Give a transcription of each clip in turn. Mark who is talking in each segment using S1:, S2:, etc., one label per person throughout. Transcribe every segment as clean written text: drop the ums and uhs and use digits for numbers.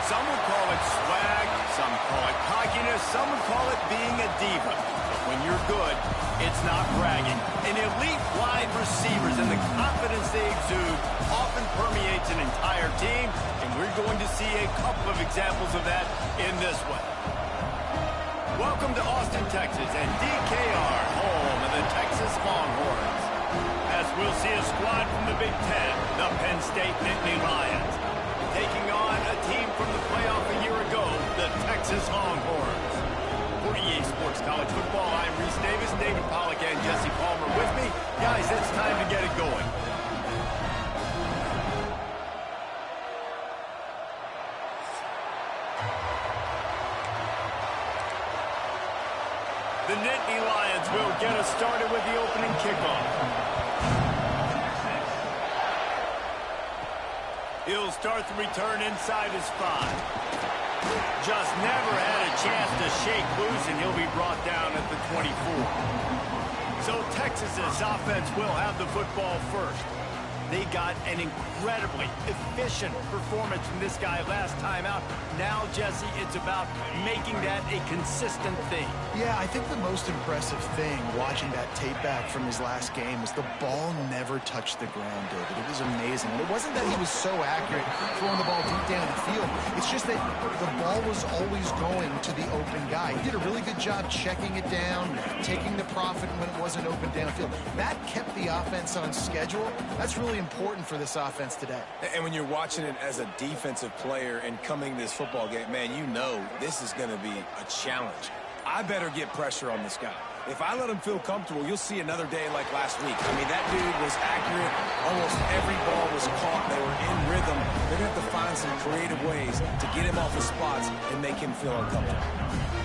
S1: Some would call it swag, some call it cockiness, some would call it being a diva. But when you're good, it's not bragging. And elite wide receivers and the confidence they exude often permeates an entire team, and we're going to see a couple of examples of that in this one. Welcome to Austin, Texas, and DKR, home of the Texas Longhorns. As we'll see a squad from the Big Ten, the Penn State Nittany Lions, taking on a team from the playoff a year ago, the Texas Longhorns. For EA Sports College Football, I'm Reese Davis, David Pollack, and Jesse Palmer with me. Guys, it's time to get it going. The Nittany Lions will get us started with the opening kickoff. He'll start the return inside his 5. Just never had a chance to shake loose, and he'll be brought down at the 24. So Texas's offense will have the football first. They got an incredibly efficient performance from this guy last time out. Now, Jesse, it's about making that a consistent thing.
S2: Yeah, I think the most impressive thing watching that tape back from his last game is the ball never touched the ground, David. It was amazing. And it wasn't that he was so accurate throwing the ball deep down the field. It's just that the ball was always going to the open guy. He did a really good job checking it down, taking the profit when it wasn't open downfield. That kept the offense on schedule. That's really important for this offense today.
S3: And when you're watching it as a defensive player and coming to this football game, man, you know this is going to be a challenge. I better get pressure on this guy. If I let him feel comfortable, you'll see another day like last week. I mean, that dude was accurate. Almost every ball was caught. They were in rhythm. They're going to have to find some creative ways to get him off his spots and make him feel uncomfortable.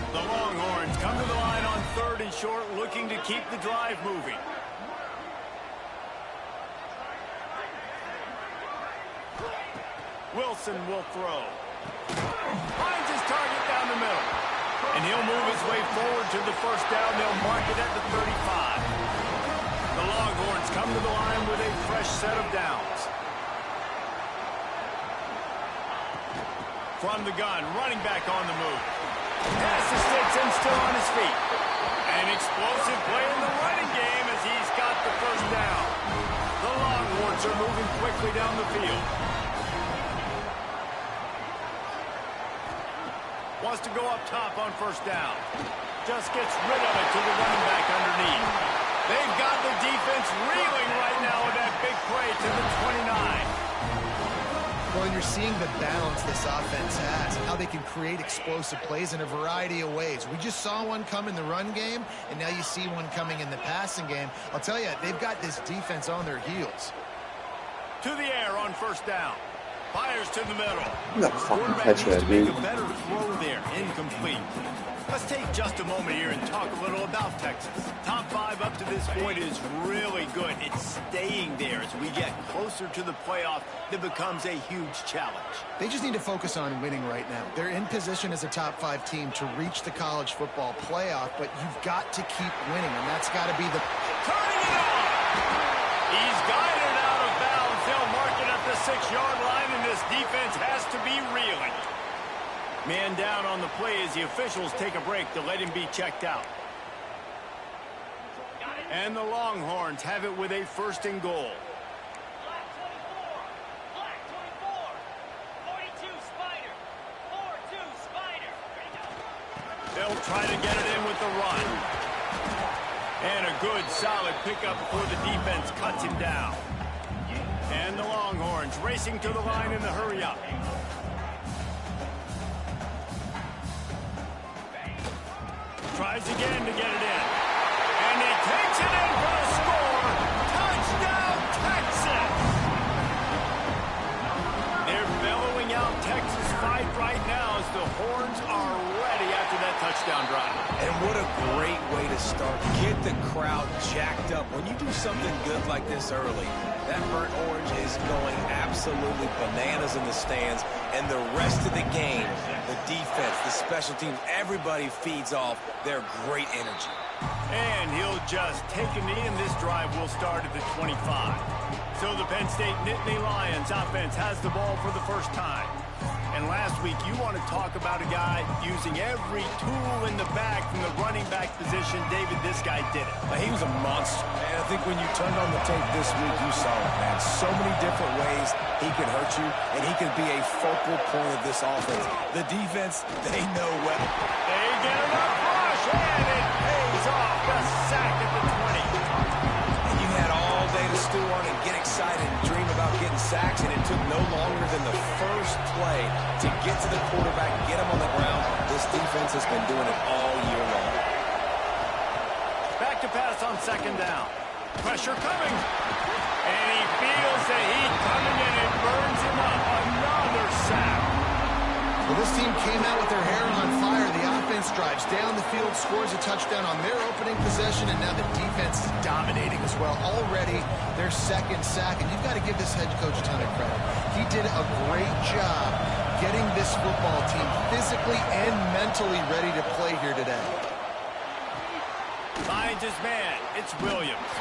S1: The Longhorns come to the line on 3rd and short, looking to keep the drive moving. Wilson will throw. Finds his target down the middle. And he'll move his way forward to the first down. They'll mark it at the 35. The Longhorns come to the line with a fresh set of downs. From the gun, running back on the move. Pass the sticks and still on his feet. An explosive play in the running game as he's got the first down. The Longhorns are moving quickly down the field. Wants to go up top on first down. Just gets rid of it to the running back underneath. They've got the defense reeling right now with that big play to the 29.
S2: Well, and you're seeing the balance this offense has, how they can create explosive plays in a variety of ways. We just saw one come in the run game, and now you see one coming in the passing game. I'll tell you, they've got this defense on their heels.
S1: To the air on first down. Fires to the middle.
S4: That fucking
S1: Quarterback
S4: catch
S1: needs
S4: that
S1: to make
S4: dude.
S1: a better throw there. Incomplete. Let's take just a moment here and talk a little about Texas. Top 5 up to this point is really good. It's staying there as we get closer to the playoff. That becomes a huge challenge.
S2: They just need to focus on winning right now. They're in position as a top 5 team to reach the college football playoff, but you've got to keep winning, and that's got to be the...
S1: Turning it on! He's guided out of bounds. They'll mark it at the 6-yard line, and this defense has to be reeling. Man down on the play as the officials take a break to let him be checked out. And the Longhorns have it with a 1st and goal.
S5: Black 24, 42 Spider, 4-2 Spider.
S1: They'll try to get it in with the run. And a good, solid pickup before the defense cuts him down. And the Longhorns racing to the line in the hurry-up. Tries again to get it in. And he takes it in for the score. Touchdown, Texas! They're bellowing out Texas fight right now as the Horns are ready after that touchdown drive.
S3: And what a great way to start. Get the crowd jacked up. When you do something good like this early, that burnt orange is going absolutely bananas in the stands. And the rest of the game, the defense, the special teams, everybody feeds off their great energy.
S1: And he'll just take a knee, and this drive will start at the 25. So the Penn State Nittany Lions offense has the ball for the first time. And And last week, you want to talk about a guy using every tool in the bag from the running back position. David, this guy did it.
S3: He was a monster. And I think when you turned on the tape this week, you saw it, man. So many different ways he could hurt you, and he could be a focal point of this offense. The defense, they know well.
S1: They get enough rush, and it pays off. The sack at the 20.
S3: And you had all day to stew on and get excited and dream about getting sacks, and it took no longer than the first play to get to the quarterback, get him on the ground. This defense has been doing it all year long.
S1: Back to pass on second down. Pressure coming. And he feels the heat coming in and burns him up. Another sack.
S2: Well, this team came out with their hair on fire. The offense drives down the field, scores a touchdown on their opening possession, and now the defense is dominating as well. Already their second sack, and you've got to give this head coach a ton of credit. He did a great job getting this football team physically and mentally ready to play here today.
S1: Finds his man. It's Williams.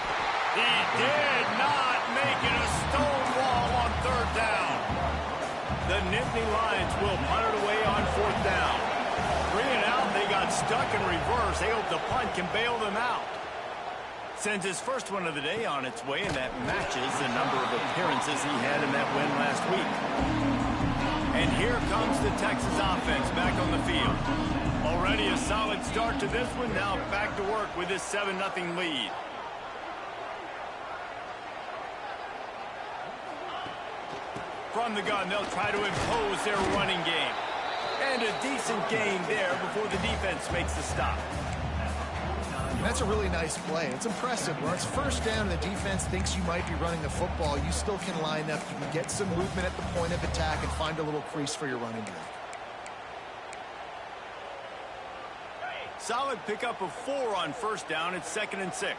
S1: He did not make it a stone wall on third down. The Nittany Lions will punt it away on fourth down. 3 and out, they got stuck in reverse. They hope the punt can bail them out. Sends his first one of the day on its way, and that matches the number of appearances he had in that win last week. And here comes the Texas offense back on the field. Already a solid start to this one. Now back to work with this 7-0 lead. From the gun, they'll try to impose their running game. And a decent gain there before the defense makes the stop.
S2: And that's a really nice play. It's impressive. When it's first down and the defense thinks you might be running the football, you still can line up. You can get some movement at the point of attack and find a little crease for your running back.
S1: Solid pickup of 4 on first down. It's 2nd and 6.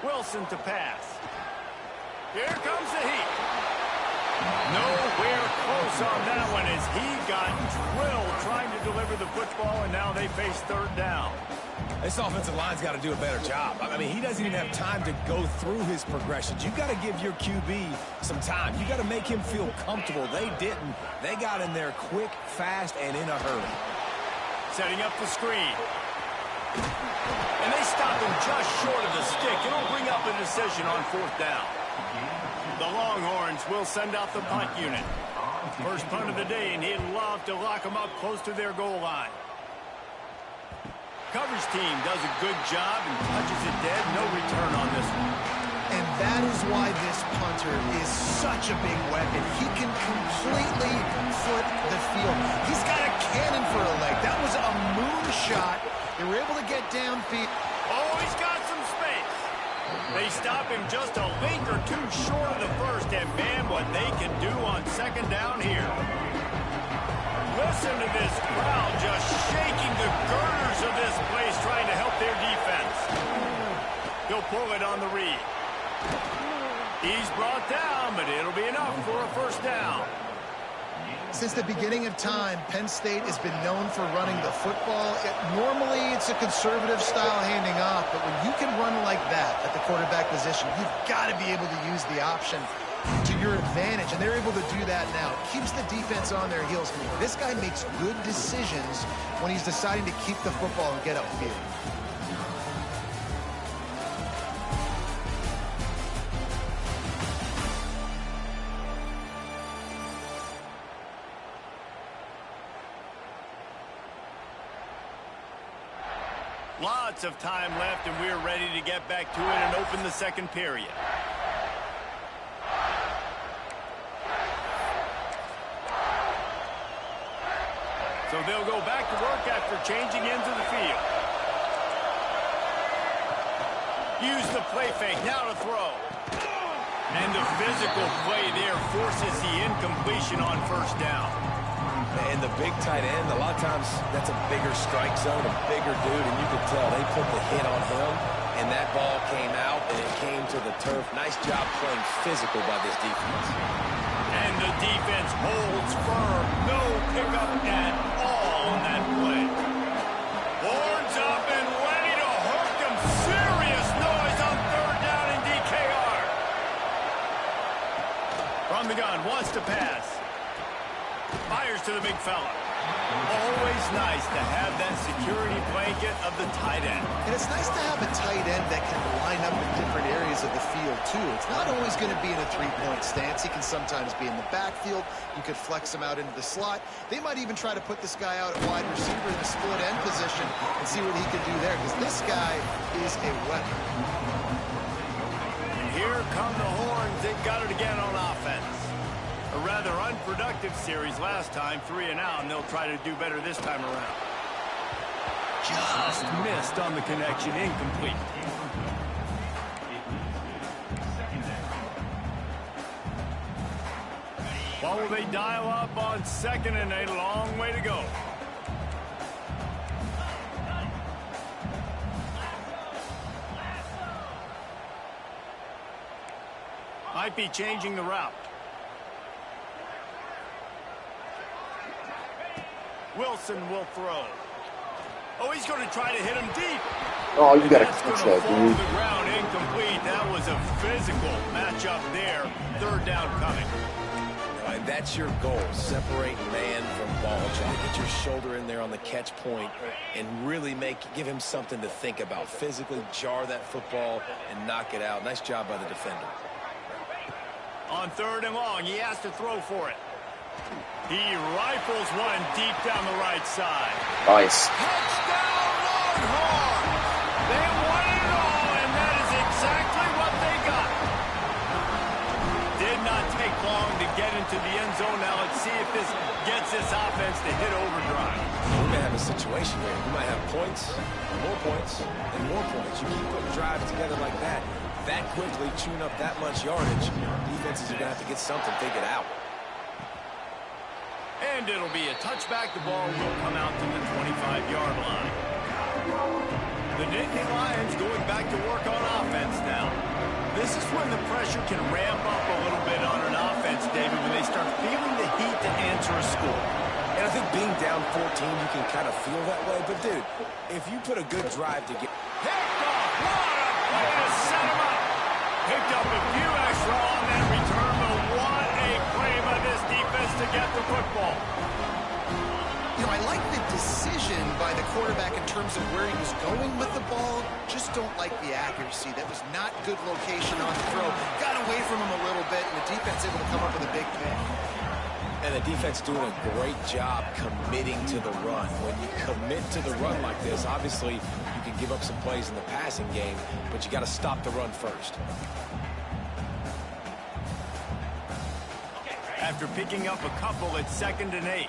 S1: Wilson to pass. Here comes the heat. Nowhere close on that one as he got drilled trying to deliver the football, and now they face third down.
S3: This offensive line's got to do a better job. I mean, he doesn't even have time to go through his progressions. You've got to give your QB some time. You've got to make him feel comfortable. They didn't. They got in there quick, fast, and in a hurry.
S1: Setting up the screen. And they stop him just short of the stick. It'll bring up a decision on fourth down. The Longhorns will send out the punt unit. First punt of the day, and he'd love to lock them up close to their goal line. Coverage team does a good job and touches it dead. No return on this one.
S2: And that is why this punter is such a big weapon. He can completely flip the field. He's got a cannon for a leg. That was a moonshot. They were able to get downfield.
S1: Oh, he's got some space. They stop him just a link or two short of the first, and man, what they can do on second down here. Listen to this crowd just shaking the girders of this place trying to help their defense. He'll pull it on the read. He's brought down, but it'll be enough for a first down.
S2: Since the beginning of time, Penn State has been known for running the football. Normally, it's a conservative style handing off, but when you can run like that at the quarterback position, you've got to be able to use the option to your advantage, and they're able to do that now. It keeps the defense on their heels. This guy makes good decisions when he's deciding to keep the football and get upfield.
S1: Lots of time left, and we're ready to get back to it and open the second period. So they'll go back to work after changing into the field. Use the play fake, now to throw. And the physical play there forces the incompletion on first down.
S3: And the big tight end, a lot of times that's a bigger strike zone, a bigger dude, and you could tell they put the hit on him, and that ball came out, and it came to the turf. Nice job playing physical by this defense.
S1: And the defense holds firm. No pickup at all on that play. Horns up and ready to hook them. Serious noise on third down in DKR. From the gun, wants to pass. Fires to the big fella. Always nice to have that security blanket of the tight end.
S2: And it's nice to have a tight end that can line up in different areas of the field, too. It's not always going to be in a three-point stance. He can sometimes be in the backfield. You could flex him out into the slot. They might even try to put this guy out at wide receiver in the split end position and see what he can do there, because this guy is a weapon.
S1: And here come the horns. They got it again on offense. A rather unproductive series last time, 3 and out, and they'll try to do better this time around. Just missed on the connection, incomplete. What will they dial up on 2nd and 8? A long way to go. Might be changing the route. Wilson will throw. Oh, he's going to try to hit him deep.
S4: Oh, you got to
S1: That's
S4: catch
S1: going to
S4: that,
S1: fall to
S4: dude.
S1: the ground, incomplete. That was a physical matchup there. 3rd down coming.
S3: And that's your goal, separate man from ball. Try to get your shoulder in there on the catch point and really give him something to think about. Physically jar that football and knock it out. Nice job by the defender.
S1: On 3rd and long, he has to throw for it. He rifles one deep down the right side.
S4: Nice.
S1: Touchdown, Longhorn! They won it all, and that is exactly what they got. Did not take long to get into the end zone. Now let's see if this gets this offense to hit overdrive.
S3: We may have a situation here. We might have points, more points, and more points. You keep putting drives together like that quickly, tune up that much yardage, defenses are going to have to get something figured out.
S1: And it'll be a touchback. The ball will come out to the 25-yard line. The Nittany Lions going back to work on offense now. This is when the pressure can ramp up a little bit on an offense, David, when they start feeling the heat to answer a score.
S3: And I think being down 14, you can kind of feel that way. But, dude, if you put a good drive to get...
S1: Picked off. What a play to set him up. Picked up a few extra on that return, but what a play by this defense to get the football.
S2: You know, I like the decision by the quarterback in terms of where he was going with the ball. Just don't like the accuracy. That was not good location on the throw. Got away from him a little bit, and the defense able to come up with a big pick.
S3: And the defense doing a great job committing to the run. When you commit to the run like this, obviously you can give up some plays in the passing game, but you got to stop the run first.
S1: After picking up a couple, it's 2nd and 8.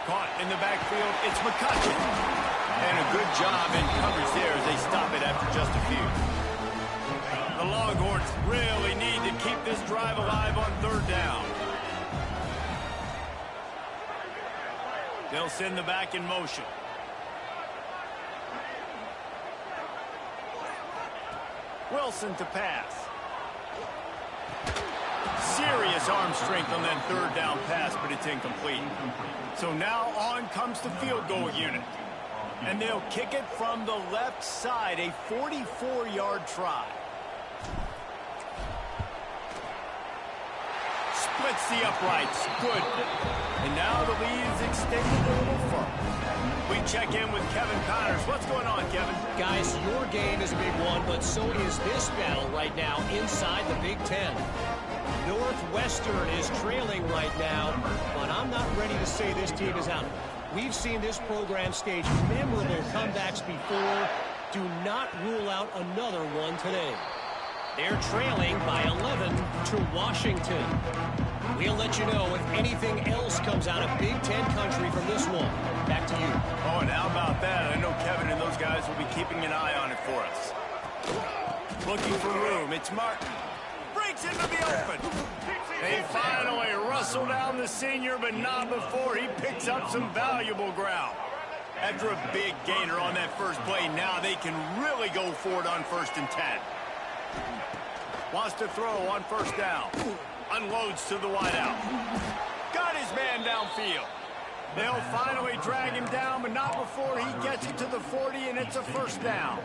S1: Caught in the backfield, it's McCutcheon. And a good job in coverage there as they stop it after just a few. The Longhorns really need to keep this drive alive on 3rd down. They'll send the back in motion. Wilson to pass. Serious arm strength on that 3rd down pass, but it's incomplete. So now on comes the field goal unit. And they'll kick it from the left side, a 44-yard try. Splits the uprights. Good. And now the lead is extended a little further. We check in with Kevin Connors. What's going on, Kevin?
S6: Guys, your game is a big one, but so is this battle right now inside the Big Ten. Northwestern is trailing right now, but I'm not ready to say this team is out. We've seen this program stage memorable comebacks before. Do not rule out another one today. They're trailing by 11 to Washington. We'll let you know if anything else comes out of Big Ten country from this one. Back to you.
S1: Oh, and how about that? I know Kevin and those guys will be keeping an eye on it for us. Looking for room. It's Martin. Breaks into the open. They finally rustle down the senior, but not before he picks up some valuable ground. After a big gainer on that first play, now they can really go for it on 1st and 10. Wants to throw on 1st down. Unloads to the wideout. Got his man downfield. They'll finally drag him down, but not before he gets it to the 40, and it's a first down.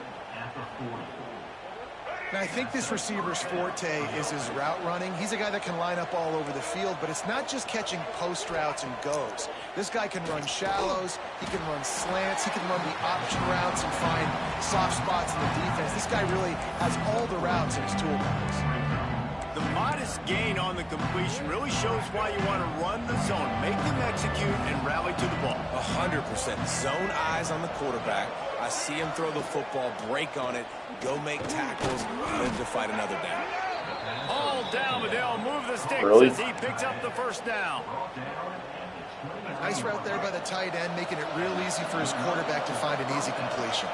S2: Now, I think this receiver's forte is his route running. He's a guy that can line up all over the field, but it's not just catching post routes and goes. This guy can run shallows, he can run slants, he can run the option routes and find soft spots in the defense. This guy really has all the routes in his toolbox.
S1: The modest gain on the completion really shows why you want to run the zone, make them execute, and rally to the ball.
S3: 100%. Zone eyes on the quarterback. I see him throw the football, break on it, go make tackles, live to fight another down.
S1: All down, but they'll move the sticks as he picks up the first down.
S2: Nice route there by the tight end, making it real easy for his quarterback to find an easy completion.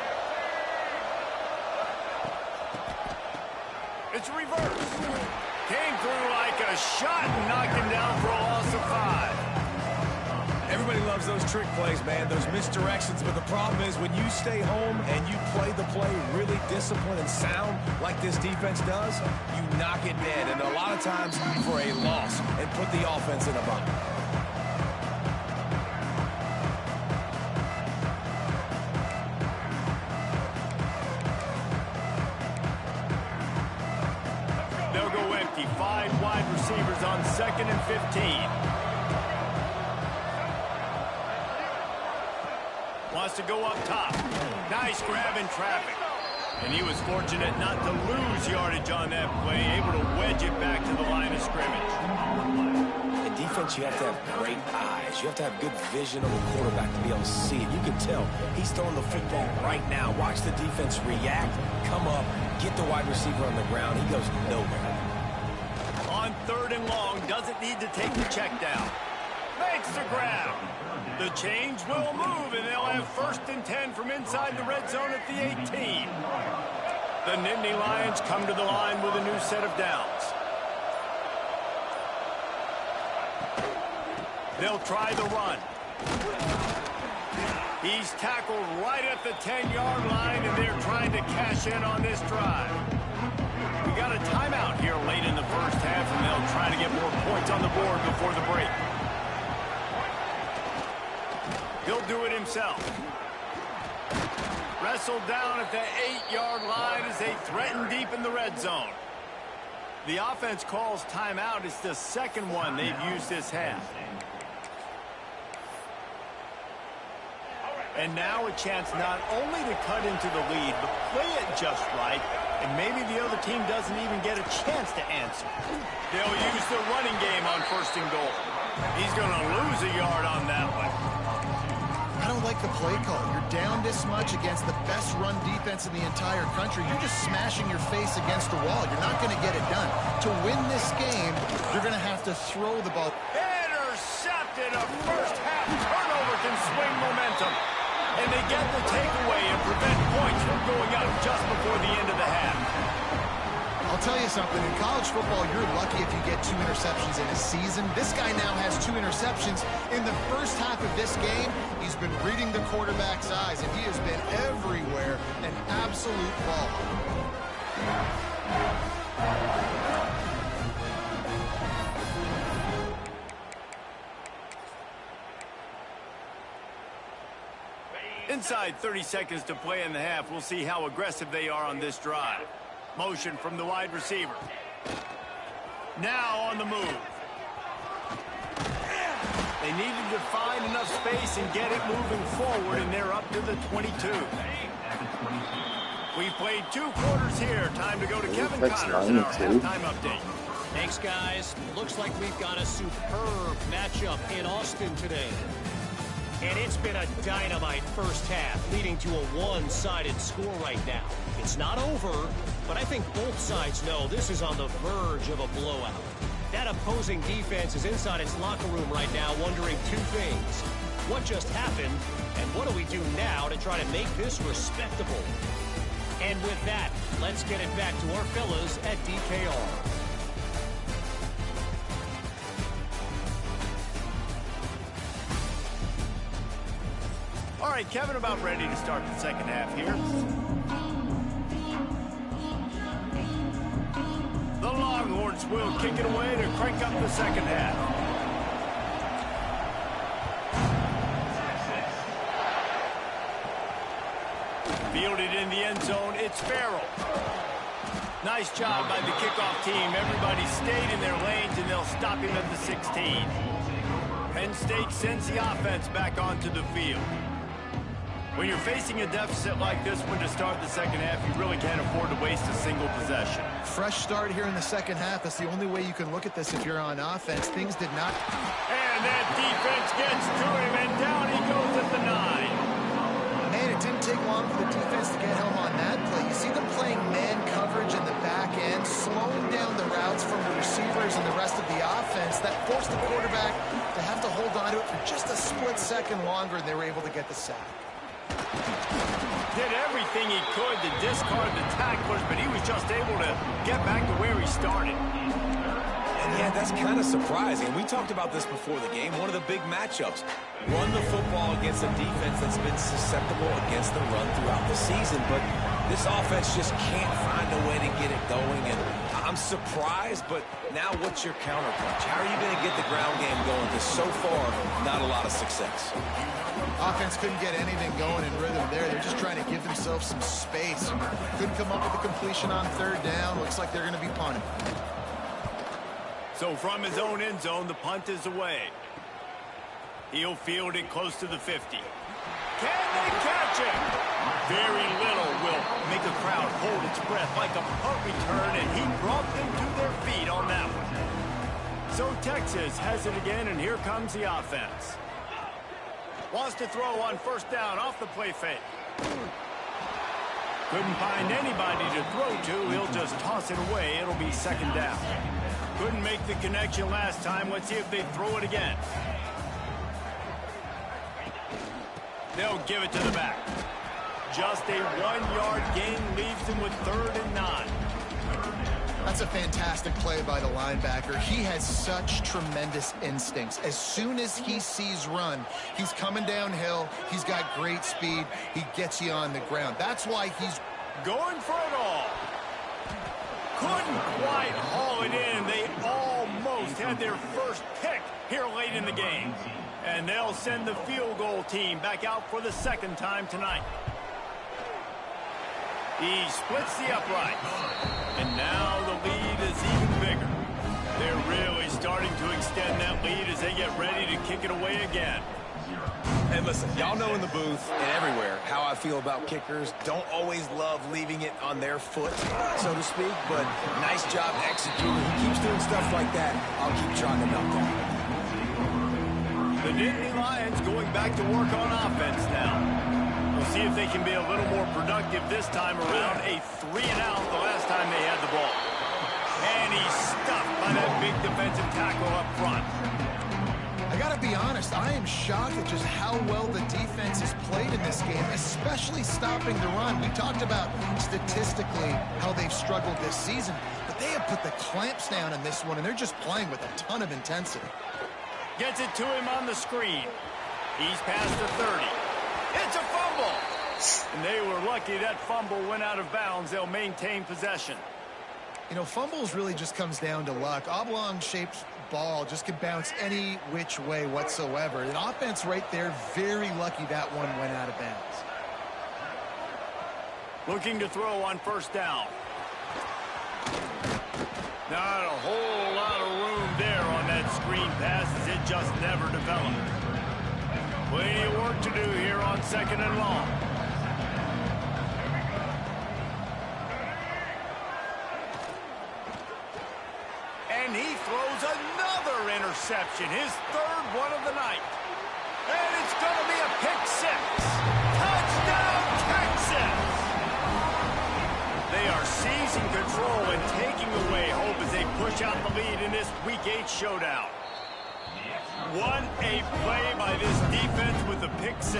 S1: It's reverse. Came through like a shot and knocked him down for a loss of 5.
S3: Everybody loves those trick plays, man, those misdirections, but the problem is when you stay home and you play the play really disciplined and sound like this defense does, you knock it dead, and a lot of times for a loss, and put the offense in a bind.
S1: They'll go empty. 5 wide receivers on 2nd and 15. Wants to go up top. Nice grab in traffic. And he was fortunate not to lose yardage on that play, able to wedge it back to the line of scrimmage.
S3: In defense, you have to have great eyes. You have to have good vision of a quarterback to be able to see it. You can tell he's throwing the football right now. Watch the defense react, come up, get the wide receiver on the ground. He goes nowhere.
S1: On 3rd and long, doesn't need to take the check down. Makes the grab. The change will move, and they'll have 1st and 10 from inside the red zone at the 18. The Nittany Lions come to the line with a new set of downs. They'll try the run. He's tackled right at the 10-yard line, and they're trying to cash in on this drive. We got a timeout here late in the first half, and they'll try to get more points on the board before the break. He'll do it himself. Wrestled down at the 8-yard line as they threaten deep in the red zone. The offense calls timeout. It's the 2nd one they've used this half. And now a chance not only to cut into the lead, but play it just right, and maybe the other team doesn't even get a chance to answer. They'll use the running game on 1st and goal. He's going to lose a yard on that one.
S2: I don't like the play call. You're down this much against the best run defense in the entire country. You're just smashing your face against the wall. You're not going to get it done. To win this game, you're going to have to throw the ball.
S1: Intercepted. A first-half turnover can swing momentum. And they get the takeaway and prevent points from going up just before the end of the half.
S2: I'll tell you something. In college football, you're lucky if you get 2 interceptions in a season. This guy now has 2 interceptions. In the first half of this game, he's been reading the quarterback's eyes, and he has been everywhere, an absolute ball.
S1: Inside 30 seconds to play in the half. We'll see how aggressive they are on this drive. Motion from the wide receiver. Now on the move. They needed to find enough space and get it moving forward, and they're up to the 22. We played 2 quarters here. Time to go to Kevin Connors in our halftime update.
S6: Thanks, guys. Looks like we've got a superb matchup in Austin today. And it's been a dynamite first half, leading to a one-sided score right now. It's not over, but I think both sides know this is on the verge of a blowout. That opposing defense is inside its locker room right now wondering 2 things. What just happened, and what do we do now to try to make this respectable? And with that, let's get it back to our fellas at DKR.
S1: All right, Kevin, about ready to start the second half here. The Longhorns will kick it away to crank up the second half. the end zone. It's Farrell. Nice job by the kickoff team. Everybody stayed in their lanes, and they'll stop him at the 16. Penn State sends the offense back onto the field. When you're facing a deficit like this one to start the second half, you really can't afford to waste a single possession.
S2: Fresh start here in the second half. That's the only way you can look at this if you're on offense. Things did not...
S1: And that defense gets to him, and down he goes at the 9.
S2: Man, it didn't take long for the defense to get home on that play. You see them playing man coverage in the back end, slowing down the routes from the receivers and the rest of the offense. That forced the quarterback to have to hold on to it for just a split second longer, and they were able to get the sack.
S1: Did everything he could to discard the tacklers, but he was just able to get back to where he started.
S3: And yeah, that's kind of surprising. We talked about this before the game. One of the big matchups. Run the football against a defense that's been susceptible against the run throughout the season. But this offense just can't find a way to get it going. And I'm surprised, but now what's your counterpunch? How are you going to get the ground game going? Because so far, not a lot of success.
S2: Offense couldn't get anything going in rhythm there. They're just trying to give themselves some space. Couldn't come up with a completion on third down. Looks like they're going to be punting.
S1: So from his own end zone, the punt is away. He'll field it close to the 50. Can they catch him? Very little will make a crowd hold its breath like a punt return, and he brought them to their feet on that one. So Texas has it again, and here comes the offense. Wants to throw on first down off the play fake. Couldn't find anybody to throw to. He'll just toss it away. It'll be second down. Couldn't make the connection last time. Let's see if they throw it again. They'll give it to the back. Just a 1-yard gain leaves them with 3rd and 9.
S2: That's a fantastic play by the linebacker. He has such tremendous instincts. As soon as he sees run, he's coming downhill. He's got great speed. He gets you on the ground. That's why he's
S1: going for it all. Couldn't quite haul it in. They almost had their first pick here late in the game. And they'll send the field goal team back out for the second time tonight. He splits the uprights. And now the lead is even bigger. They're really starting to extend that lead as they get ready to kick it away again.
S3: And listen, y'all know in the booth and everywhere how I feel about kickers. Don't always love leaving it on their foot, so to speak, but nice job executing. He keeps doing stuff like that. I'll keep chalking up that.
S1: The Nittany Lions going back to work on offense now. We'll see if they can be a little more productive this time around. A 3-and-out the last time they had the ball. And he's stuffed by that big defensive tackle up front.
S2: I got to be honest, I am shocked at just how well the defense has played in this game, especially stopping the run. We talked about statistically how they've struggled this season, but they have put the clamps down in this one, and they're just playing with a ton of intensity.
S1: Gets it to him on the screen. He's past the 30. It's a fumble. And they were lucky that fumble went out of bounds. They'll maintain possession.
S2: You know, fumbles really just comes down to luck. Oblong-shaped ball just can bounce any which way whatsoever. An offense right there, very lucky that one went out of bounds.
S1: Looking to throw on first down. Not a whole lot of room there on that screen pass as it just never developed. Plenty of work to do here on 2nd and long. And he throws another interception, his 3rd one of the night. And it's going to be a pick 6. Touchdown, Texas! They are seizing control and taking away hope as they push out the lead in this Week 8 showdown. What a play by this defense with the pick 6.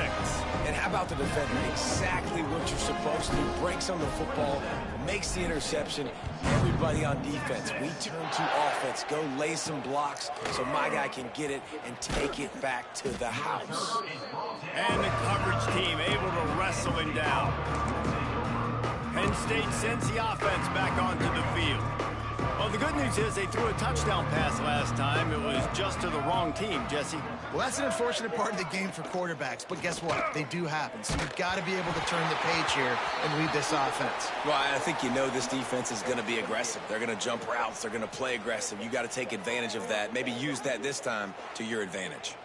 S3: And how about the defender? Exactly what you're supposed to. Breaks on the football, makes the interception. Everybody on defense, we turn to offense. Go lay some blocks so my guy can get it and take it back to the house.
S1: And the coverage team able to wrestle him down. Penn State sends the offense back onto the field. Well, the good news is they threw a touchdown pass last time. It was just to the wrong team, Jesse.
S2: Well, that's an unfortunate part of the game for quarterbacks, but guess what? They do happen. So you've got to be able to turn the page here and lead this offense.
S3: Well, I think you know this defense is going to be aggressive. They're going to jump routes. They're going to play aggressive. You got to take advantage of that. Maybe use that this time to your advantage.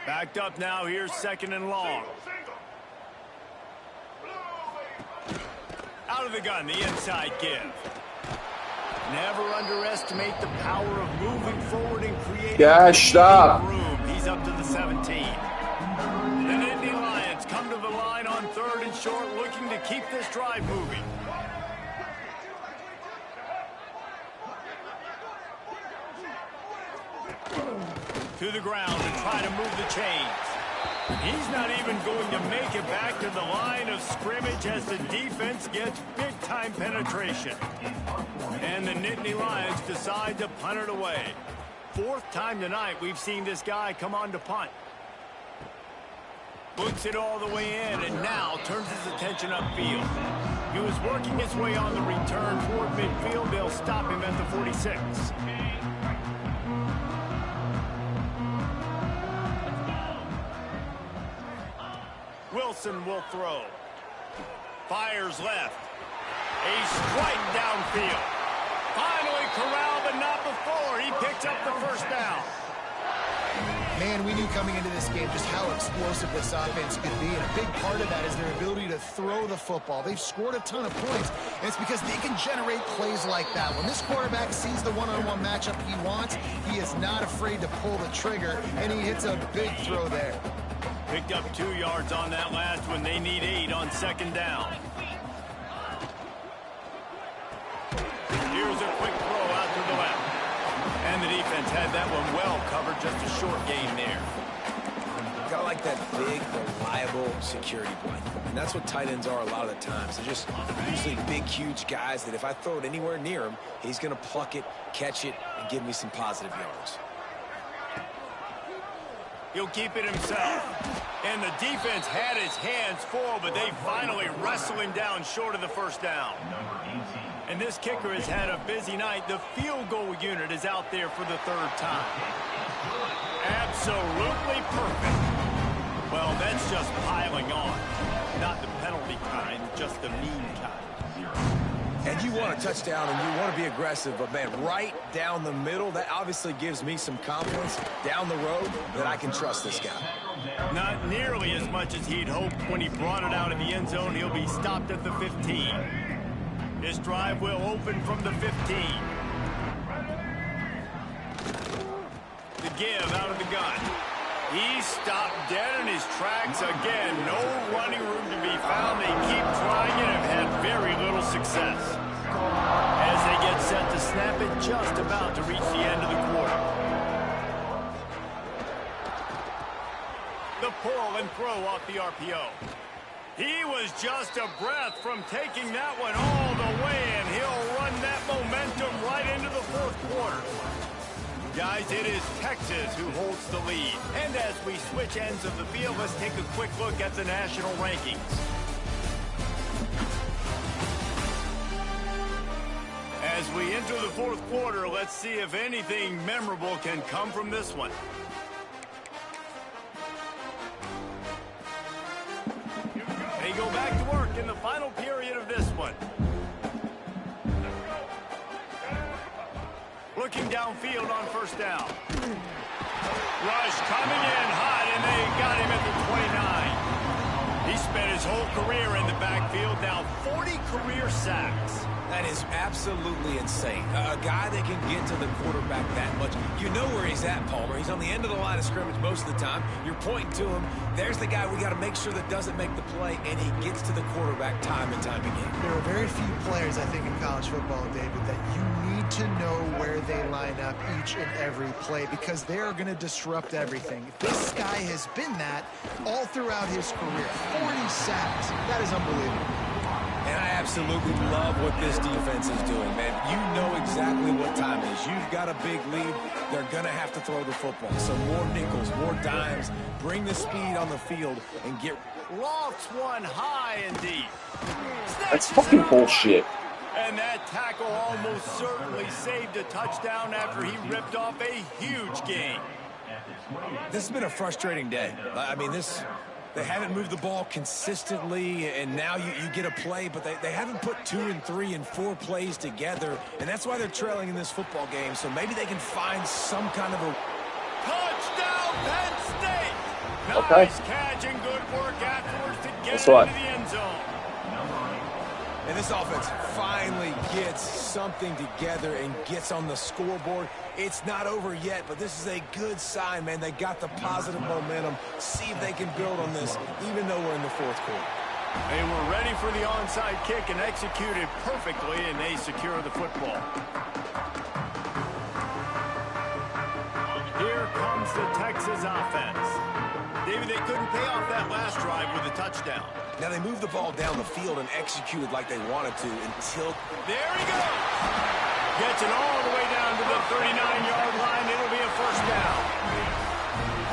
S1: Backed up now. Here's 2nd and long. Out of the gun, the inside give. Never underestimate the power of moving forward and creating room. He's up to the 17. The Nittany Lions come to the line on 3rd and short, looking to keep this drive moving. To the ground and try to move the chains. He's not even going to make it back to the line of scrimmage as the defense gets big-time penetration. And the Nittany Lions decide to punt it away. 4th time tonight we've seen this guy come on to punt. Books it all the way in and now turns his attention upfield. He was working his way on the return toward midfield. They'll stop him at the 46. Wilson will throw. Fires left. A strike downfield. Finally corralled, but not before. He picks up the 1st down.
S2: Man, we knew coming into this game just how explosive this offense could be, and a big part of that is their ability to throw the football. They've scored a ton of points, and it's because they can generate plays like that. When this quarterback sees the one-on-one matchup he wants, he is not afraid to pull the trigger, and he hits a big throw there.
S1: Picked up 2 yards on that last one. They need 8 on 2nd down. Here's a quick throw out to the left. And the defense had that one well covered. Just a short gain there.
S3: Got like that big, reliable security blanket. And that's what tight ends are a lot of the times. They're just usually big, huge guys that if I throw it anywhere near him, he's going to pluck it, catch it, and give me some positive yards.
S1: He'll keep it himself. And the defense had his hands full, but they finally wrestle him down short of the 1st down. And this kicker has had a busy night. The field goal unit is out there for the 3rd time. Absolutely perfect. Well, that's just piling on. Not the penalty kind, just the mean kind.
S3: And you want a touchdown and you want to be aggressive, but man, right down the middle, that obviously gives me some confidence down the road that I can trust this guy.
S1: Not nearly as much as he'd hoped when he brought it out of the end zone. He'll be stopped at the 15. His drive will open from the 15. The give out of the gun. He stopped dead in his tracks again. No running room to be found. They keep trying it and have had very little success. As they get set to snap it, just about to reach the end of the quarter. The pull and throw off the RPO. He was just a breath from taking that one all the way, and he'll run that momentum right into the 4th quarter. Guys, it is Texas who holds the lead. And as we switch ends of the field, let's take a quick look at the national rankings. As we enter the 4th quarter, let's see if anything memorable can come from this one. They go back to work in the final period of this one. Looking downfield on 1st down. Rush coming in hot, and they got him at the 29. He spent his whole career in the backfield, now 40 career sacks.
S3: That is absolutely insane. A guy that can get to the quarterback that much. You know where he's at, Palmer. He's on the end of the line of scrimmage most of the time. You're pointing to him. There's the guy we got to make sure that doesn't make the play, and he gets to the quarterback time and time again.
S2: There are very few players, I think, in college football, David, that you need to know where they line up each and every play because they are going to disrupt everything. This guy has been that all throughout his career. 40 sacks. That is unbelievable.
S3: And I absolutely love what this defense is doing, man. You know exactly what time it is. You've got a big lead. They're going to have to throw the football. So more nickels, more dimes. Bring the speed on the field and get...
S1: Lofts one high and deep.
S4: That's fucking bullshit.
S1: And that tackle almost certainly saved a touchdown after he ripped off a huge gain.
S3: This has been a frustrating day. I mean, they haven't moved the ball consistently, and now you get a play, but they haven't put 2 and 3 and 4 plays together, and that's why they're trailing in this football game. So maybe they can find some kind of a...
S1: Touchdown, Penn State!
S4: Okay.
S1: Nice catch and good work afterwards to get
S4: That's
S1: into
S4: right.
S1: the end zone.
S3: And this offense finally gets something together and gets on the scoreboard. It's not over yet, but this is a good sign, man. They got the positive momentum. See if they can build on this, even though we're in the fourth quarter.
S1: They were ready for the onside kick and executed perfectly, and they secure the football. Here comes the Texas offense. David, they couldn't pay off that last drive with a touchdown.
S3: Now they moved the ball down the field and executed like they wanted to until...
S1: There he goes! Gets it all the way down to the 39-yard line. It'll be a first down.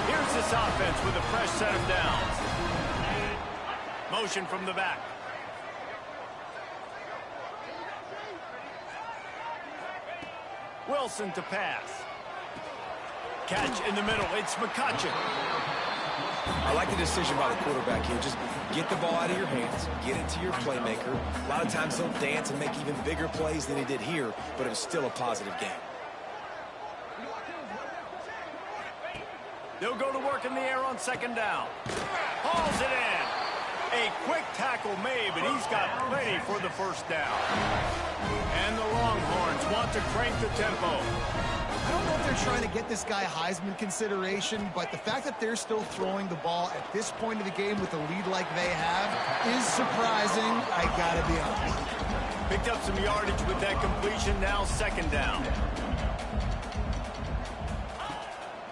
S1: Here's this offense with a fresh set of downs. Motion from the back. Wilson to pass. Catch in the middle. It's McCutcheon.
S3: I like the decision by the quarterback here. Just get the ball out of your hands, get it to your playmaker. A lot of times he'll dance and make even bigger plays than he did here, but it was still a positive game.
S1: They'll go to work in the air on second down. Hauls it in. A quick tackle made, but he's got plenty for the first down. And the Longhorns want to crank the tempo.
S2: I don't know if they're trying to get this guy Heisman consideration, but the fact that they're still throwing the ball at this point of the game with a lead like they have is surprising, I gotta be honest.
S1: Picked up some yardage with that completion, now second down.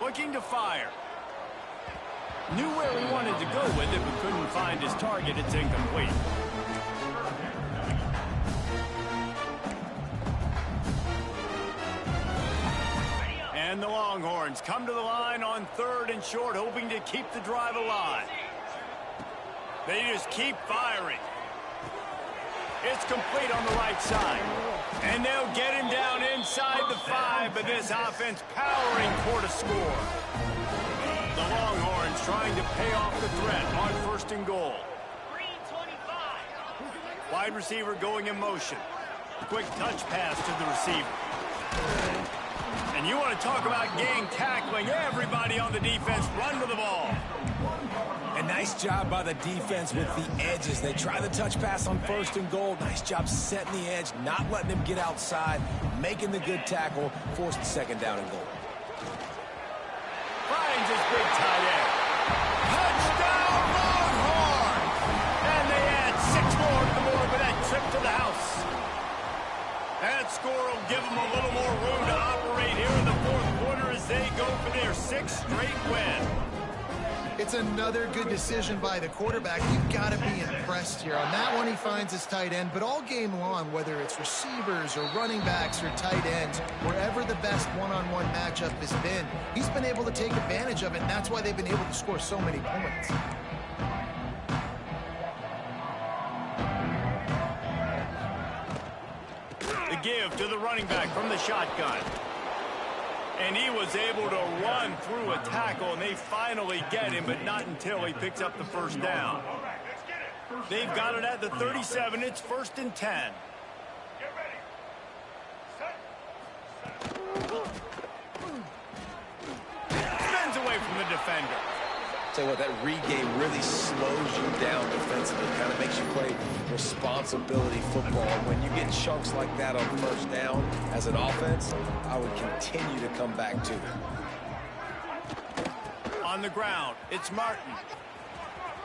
S1: Looking to fire. Knew where he wanted to go with it, but couldn't find his target. It's incomplete. And the Longhorns come to the line on 3rd and short, hoping to keep the drive alive. They just keep firing. It's complete on the right side. And they'll get him down inside the 5, but this offense powering toward a score. The Longhorns trying to pay off the threat on 1st and goal.
S5: 325.
S1: Wide receiver going in motion. Quick touch pass to the receiver. And you want to talk about gang tackling. Everybody on the defense run to the ball.
S3: A nice job by the defense with the edges. They try the touch pass on 1st and goal. Nice job setting the edge, not letting him get outside, making the good tackle, forced second down and goal.
S1: Finds his big tight end. Touchdown, Longhorn! And they add 6 more to the board with that trip to the house. That score will give them a little more room to operate here in the 4th quarter as they go for their 6th straight win.
S2: It's another good decision by the quarterback. You've got to be impressed here. On that one, he finds his tight end, but all game long, whether it's receivers or running backs or tight ends, wherever the best one-on-one matchup has been, he's been able to take advantage of it, and that's why they've been able to score so many points.
S1: The give to the running back from the shotgun. And he was able to run through a tackle, and they finally get him, but not until he picks up the first down. They've got it at the 37. It's 1st and 10. Spins away from the defender.
S3: Tell you what, that read-game really slows you down defensively. Kind of makes you play responsibility football. When you get chunks like that on 1st down as an offense, I would continue to come back to it.
S1: On the ground, it's Martin.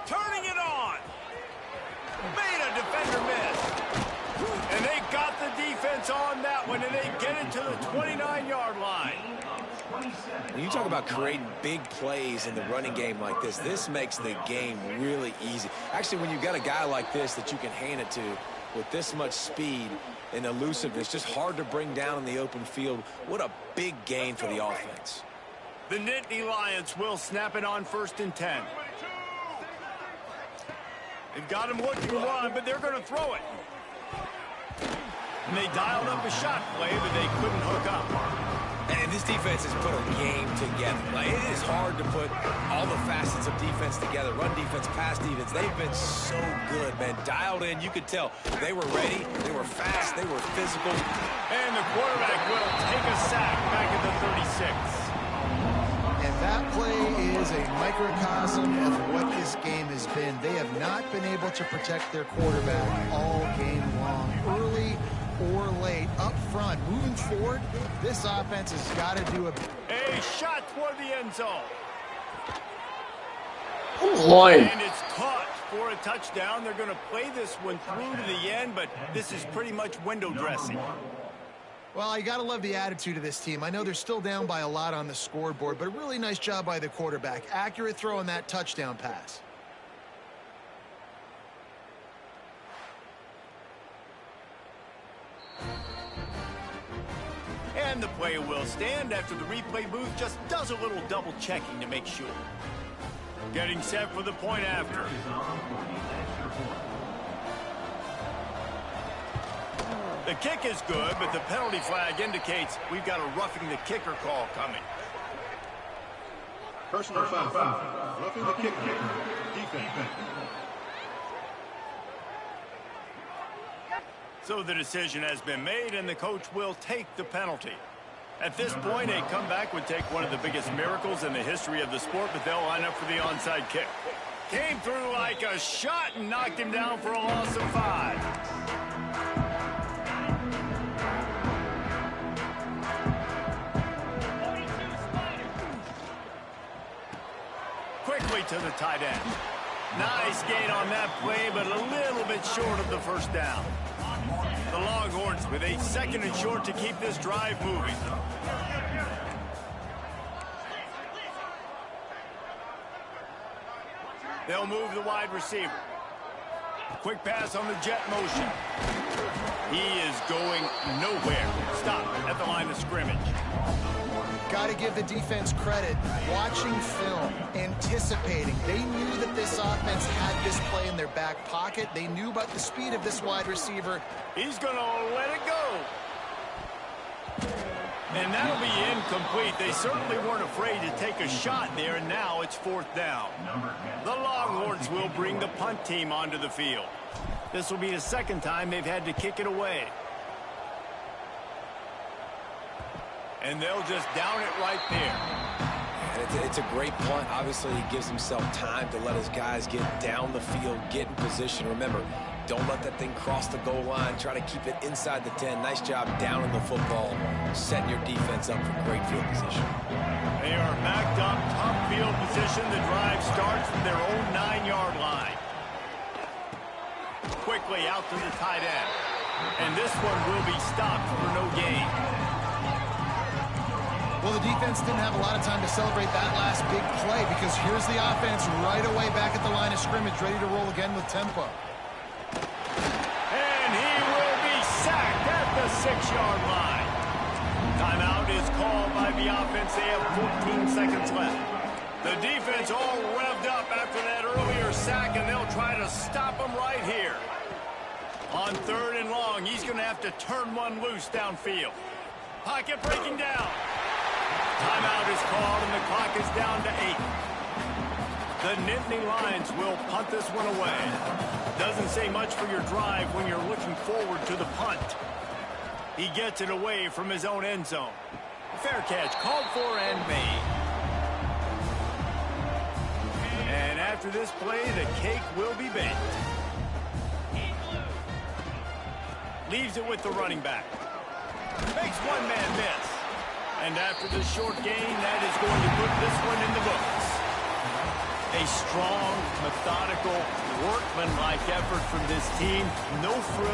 S1: Turning it on. Made a defender miss. And they got the defense on that one, and they get it to the 29-yard line.
S3: When you talk about creating big plays in the running game like this makes the game really easy. Actually, when you've got a guy like this that you can hand it to, with this much speed and elusiveness, just hard to bring down in the open field. What a big gain for the offense.
S1: The Nittany Lions will snap it on 1st and 10. They've got him looking to run, but they're going to throw it. And they dialed up a shot play, but they couldn't hook up.
S3: And this defense has put a game together. Like, it is hard to put all the facets of defense together. Run defense, pass defense. They've been so good, man. Dialed in. You could tell they were ready. They were fast. They were physical.
S1: And the quarterback will take a sack back at the 36.
S2: And that play is a microcosm of what this game has been. They have not been able to protect their quarterback all game long. Early or late, up front, moving forward, this offense has got to do
S1: A shot toward the end zone.
S4: Line.
S1: And it's caught for a touchdown. They're going to play this one through to the end, but this is pretty much window dressing.
S2: Well, you got to love the attitude of this team. I know they're still down by a lot on the scoreboard, but a really nice job by the quarterback. Accurate throw on that touchdown pass.
S1: And the play will stand after the replay booth just does a little double checking to make sure. Getting set for the point after. The kick is good, but the penalty flag indicates we've got a roughing the kicker call coming.
S7: Personal foul. Roughing the kicker. Defense.
S1: So the decision has been made, and the coach will take the penalty. At this point, a comeback would take one of the biggest miracles in the history of the sport, but they'll line up for the onside kick. Came through like a shot and knocked him down for a loss of 5. Quickly to the tight end. Nice gain on that play, but a little bit short of the first down. The Longhorns with a 2nd and short to keep this drive moving. They'll move the wide receiver. Quick pass on the jet motion. He is going nowhere. Stop at the line of scrimmage.
S2: Got to give the defense credit. Watching film, anticipating. They knew that this offense had this play in their back pocket. They knew about the speed of this wide receiver.
S1: He's going to let it go. And that'll be incomplete. They certainly weren't afraid to take a shot there, and now it's 4th down. The Longhorns will bring the punt team onto the field. This will be the 2nd time they've had to kick it away. And they'll just down it right there.
S3: And it's a great punt. Obviously, he gives himself time to let his guys get down the field, get in position. Remember, don't let that thing cross the goal line. Try to keep it inside the 10. Nice job down in the football, setting your defense up for great field position.
S1: They are backed up, top field position. The drive starts from their own 9-yard line. Quickly out to the tight end. And this one will be stopped for no gain.
S2: Well, the defense didn't have a lot of time to celebrate that last big play because here's the offense right away back at the line of scrimmage, ready to roll again with tempo.
S1: And he will be sacked at the 6-yard line. Timeout is called by the offense. They have 14 seconds left. The defense all revved up after that earlier sack, and they'll try to stop him right here. On 3rd and long, he's going to have to turn one loose downfield. Pocket breaking down. Timeout is called, and the clock is down to 8. The Nittany Lions will punt this one away. Doesn't say much for your drive when you're looking forward to the punt. He gets it away from his own end zone. Fair catch, called for and made. And after this play, the cake will be baked. Leaves it with the running back. Makes one man miss. And after the short gain, that is going to put this one in the books. A strong, methodical, workmanlike effort from this team. No frill.